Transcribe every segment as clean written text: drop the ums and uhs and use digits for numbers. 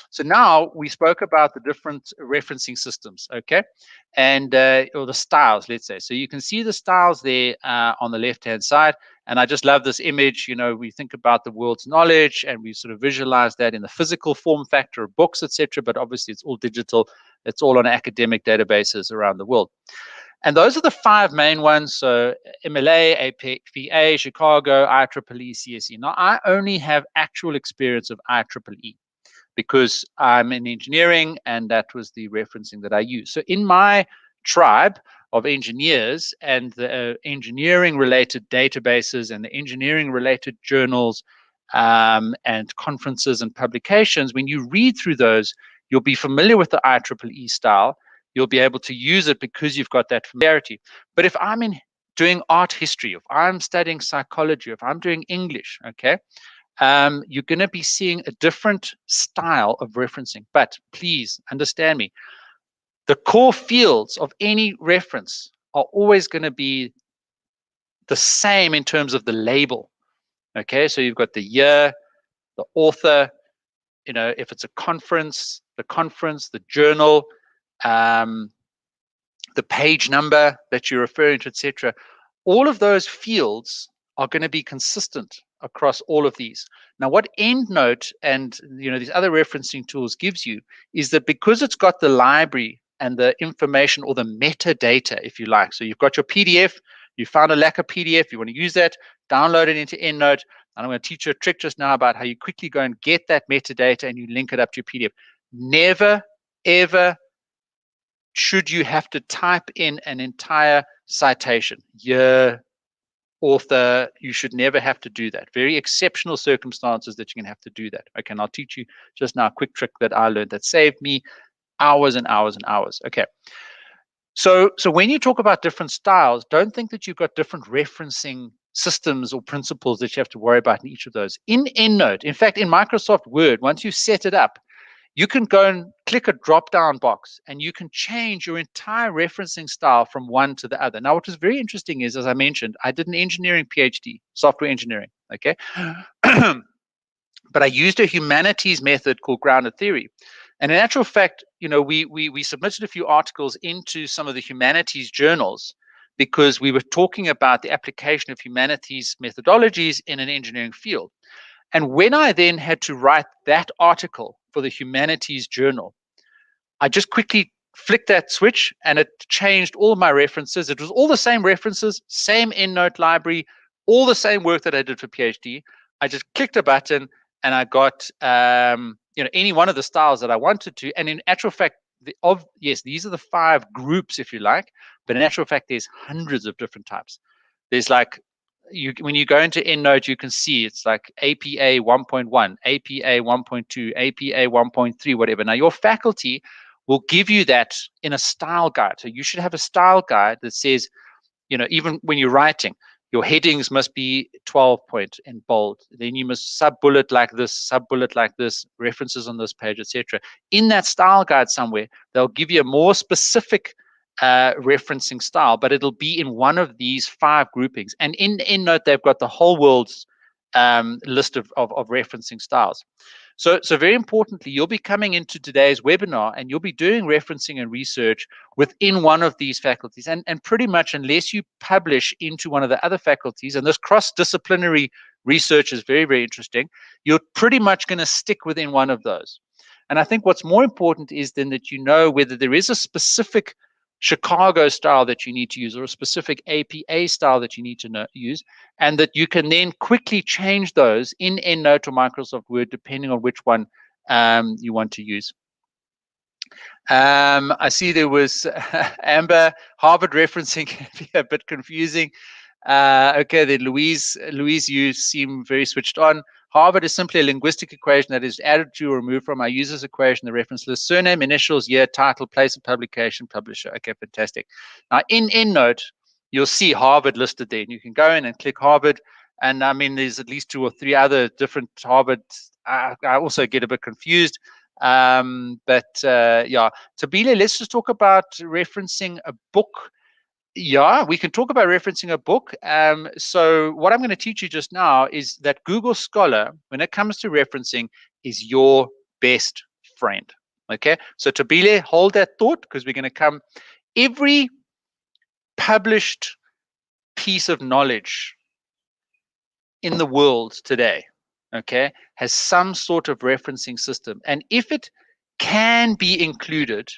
So now we spoke about the different referencing systems, okay, and or the styles, let's say. So you can see the styles there on the left-hand side, and I just love this image. You know, we think about the world's knowledge, and we sort of visualize that in the physical form factor of books, etc. But obviously, it's all digital. It's all on academic databases around the world. And those are the five main ones. So MLA, APA, Chicago, IEEE, CSE. Now, I only have actual experience of IEEE because I'm in engineering, and that was the referencing that I use. So in my tribe of engineers and the engineering related databases and the engineering related journals and conferences and publications, when you read through those, you'll be familiar with the IEEE style. You'll be able to use it because you've got that familiarity. But if I'm doing art history, if I'm studying psychology, if I'm doing English, okay, you're going to be seeing a different style of referencing. But please understand me, the core fields of any reference are always going to be the same in terms of the label. Okay, so you've got the year, the author, you know, if it's a conference, the journal, the page number that you're referring to, etc. All of those fields are going to be consistent across all of these. Now, what EndNote and these other referencing tools gives you is that because it's got the library and the information or the metadata, if you like. So you've got your PDF, you found a lack of PDF, you want to use that, download it into EndNote. And I'm going to teach you a trick just now about how you quickly go and get that metadata and you link it up to your PDF. Never, ever should you have to type in an entire citation, year, author. You should never have to do that. Very exceptional circumstances that you can have to do that. Okay, and I'll teach you just now a quick trick that I learned that saved me hours and hours and hours. Okay. So when you talk about different styles, don't think that you've got different referencing systems or principles that you have to worry about in each of those. In EndNote, in fact, in Microsoft Word, once you set it up, you can go and click a drop-down box and you can change your entire referencing style from one to the other. Now, what was very interesting is, as I mentioned, I did an engineering PhD, software engineering, okay? But I used a humanities method called grounded theory. And in actual fact, we submitted a few articles into some of the humanities journals because we were talking about the application of humanities methodologies in an engineering field. And when I then had to write that article for the humanities journal, I just quickly flicked that switch and it changed all of my references. It was all the same references, same EndNote library, all the same work that I did for PhD. I just clicked a button and I got any one of the styles that I wanted to. And in actual fact, yes, these are the 5 groups, if you like, but in actual fact, there's hundreds of different types. There's like, when you go into EndNote, you can see it's like APA 1.1, APA 1.2, APA 1.3, whatever. Now, your faculty will give you that in a style guide. So you should have a style guide that says, even when you're writing, your headings must be 12 point in bold. Then you must sub-bullet like this, references on this page, etc. In that style guide somewhere, they'll give you a more specific referencing style, but it'll be in one of these 5 groupings. And in EndNote, they've got the whole world's list of referencing styles. So very importantly, you'll be coming into today's webinar and you'll be doing referencing and research within one of these faculties. And pretty much unless you publish into one of the other faculties, and this cross-disciplinary research is very, very interesting, you're pretty much going to stick within one of those. And I think what's more important is then that you know whether there is a specific Chicago style that you need to use or a specific APA style that you need to use, and that you can then quickly change those in EndNote or Microsoft Word depending on which one you want to use. I see there was Amber, Harvard referencing can be a bit confusing. Okay, then Louise, you seem very switched on. Harvard is simply a linguistic equation that is added to or removed from our user's equation, the reference list, surname, initials, year, title, place of publication, publisher. Okay, fantastic. Now, in EndNote, you'll see Harvard listed there. And you can go in and click Harvard. And I mean, there's at least 2 or 3 other different Harvard. I also get a bit confused. Yeah, Tabile, let's just talk about referencing a book. Yeah, we can talk about referencing a book. So what I'm going to teach you just now is that Google Scholar, when it comes to referencing, is your best friend. Okay, so Tabile, hold that thought, because we're going to come. Every published piece of knowledge in the world today, okay, has some sort of referencing system. And if it can be included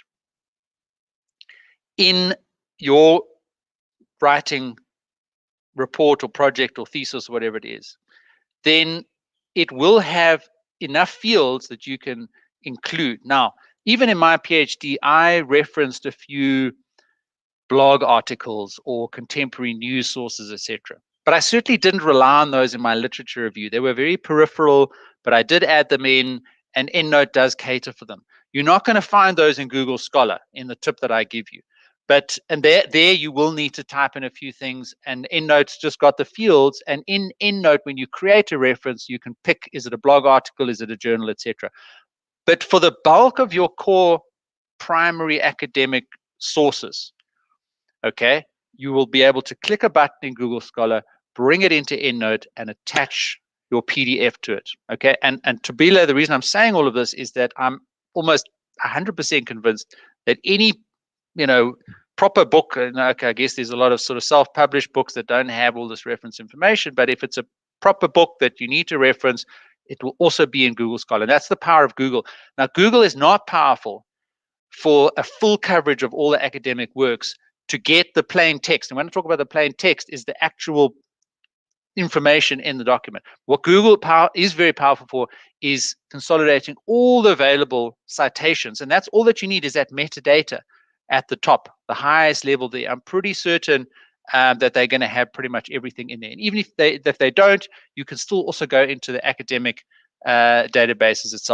in your writing report or project or thesis or whatever it is, then it will have enough fields that you can include. Now, even in my PhD, I referenced a few blog articles or contemporary news sources, etc. But I certainly didn't rely on those in my literature review. They were very peripheral, but I did add them in, and EndNote does cater for them. You're not going to find those in Google Scholar in the tip that I give you. And there you will need to type in a few things, and EndNote's just got the fields. And in EndNote, when you create a reference, you can pick, is it a blog article, is it a journal, etc. But for the bulk of your core primary academic sources, okay, you will be able to click a button in Google Scholar, bring it into EndNote, and attach your PDF to it. Okay, and Tabila, the reason I'm saying all of this is that I'm almost 100% convinced that any, proper book, and okay, I guess there's a lot of sort of self-published books that don't have all this reference information, but if it's a proper book that you need to reference, it will also be in Google Scholar. And that's the power of Google. Now, Google is not powerful for a full coverage of all the academic works to get the plain text. And when I talk about the plain text, is the actual information in the document. What Google is very powerful for is consolidating all the available citations. And that's all that you need, is that metadata at the top, the highest level there. I'm pretty certain that they're going to have pretty much everything in there. And even if they don't, you can still also go into the academic databases itself.